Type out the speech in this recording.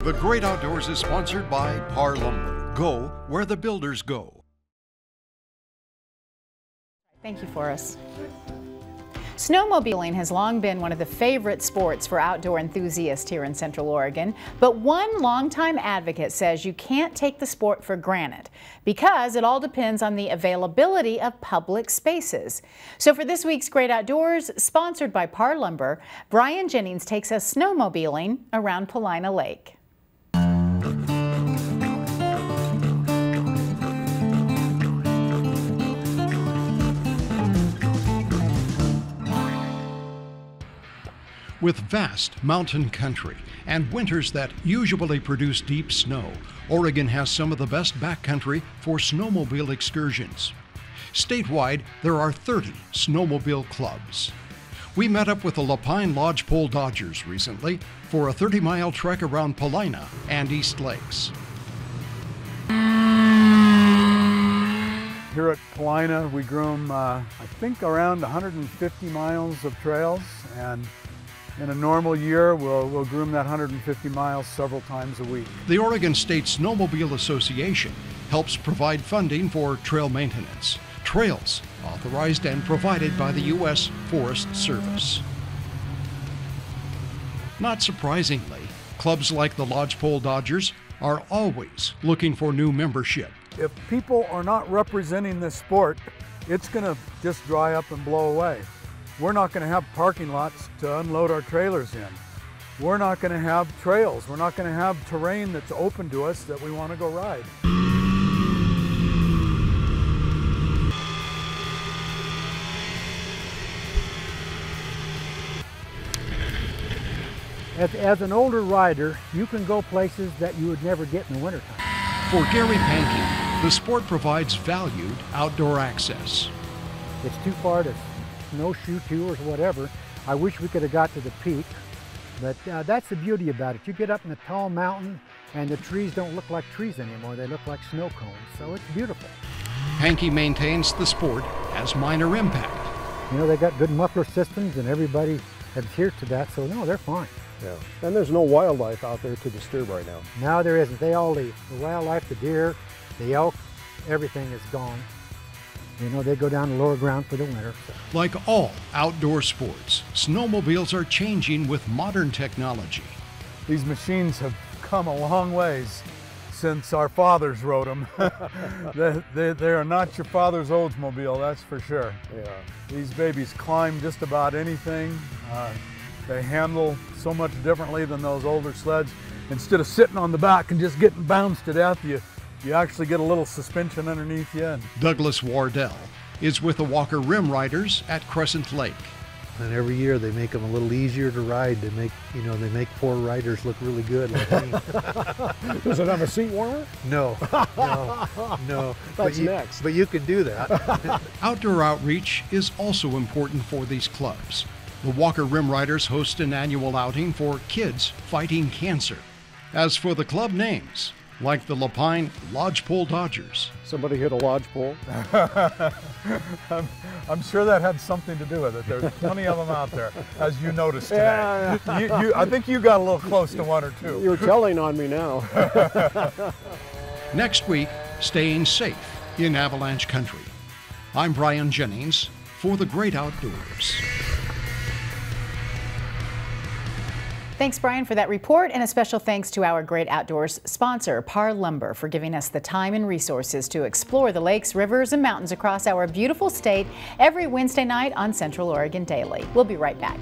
The Great Outdoors is sponsored by Par Lumber. Go where the builders go. Thank you, Forrest. Snowmobiling has long been one of the favorite sports for outdoor enthusiasts here in Central Oregon, but one longtime advocate says you can't take the sport for granted because it all depends on the availability of public spaces. So for this week's Great Outdoors, sponsored by Par Lumber, Brian Jennings takes us snowmobiling around Paulina Lake. With vast mountain country and winters that usually produce deep snow, Oregon has some of the best backcountry for snowmobile excursions. Statewide, there are 30 snowmobile clubs. We met up with the Lapine Lodgepole Dodgers recently for a 30-mile trek around Paulina and East Lakes. Here at Paulina, we groom, I think, around 150 miles of trails, and in a normal year, we'll groom that 150 miles several times a week. The Oregon State Snowmobile Association helps provide funding for trail maintenance. Trails authorized and provided by the U.S. Forest Service. Not surprisingly, clubs like the Lodgepole Dodgers are always looking for new membership. If people are not representing this sport, it's going to just dry up and blow away. We're not going to have parking lots to unload our trailers in. We're not going to have trails. We're not going to have terrain that's open to us that we want to go ride. As an older rider, you can go places that you would never get in the wintertime. For Gary Pankey, the sport provides valued outdoor access. It's too far to snowshoe to or whatever. I wish we could have got to the peak, but that's the beauty about it. You get up in a tall mountain and the trees don't look like trees anymore. They look like snow cones, so it's beautiful. Pankey maintains the sport has minor impact. You know, they got good muffler systems and everybody adheres to that, so no, they're fine. Yeah, and there's no wildlife out there to disturb right now. Now there isn't. They all leave. The wildlife, the deer, the elk, everything is gone. You know, they go down to lower ground for the winter. So. Like all outdoor sports, snowmobiles are changing with modern technology. These machines have come a long ways since our fathers rode them. they are not your father's Oldsmobile, that's for sure. Yeah. These babies climb just about anything. They handle so much differently than those older sleds. Instead of sitting on the back and just getting bounced to death, you actually get a little suspension underneath you. Douglas Wardell is with the Walker Rim Riders at Crescent Lake. And every year they make them a little easier to ride. They make poor riders look really good like me. Does it have a seat warmer? No. That's next. But you can do that. Outdoor outreach is also important for these clubs. The Walker Rim Riders host an annual outing for kids fighting cancer. As for the club names, like the Lapine Lodgepole Dodgers. Somebody hit a lodgepole. I'm sure that had something to do with it. There's plenty of them out there, as you noticed today. Yeah. I think you got a little close to one or two. You're telling on me now. Next week, staying safe in avalanche country. I'm Brian Jennings for the Great Outdoors. Thanks, Brian, for that report, and a special thanks to our Great Outdoors sponsor, Par Lumber, for giving us the time and resources to explore the lakes, rivers, and mountains across our beautiful state every Wednesday night on Central Oregon Daily. We'll be right back.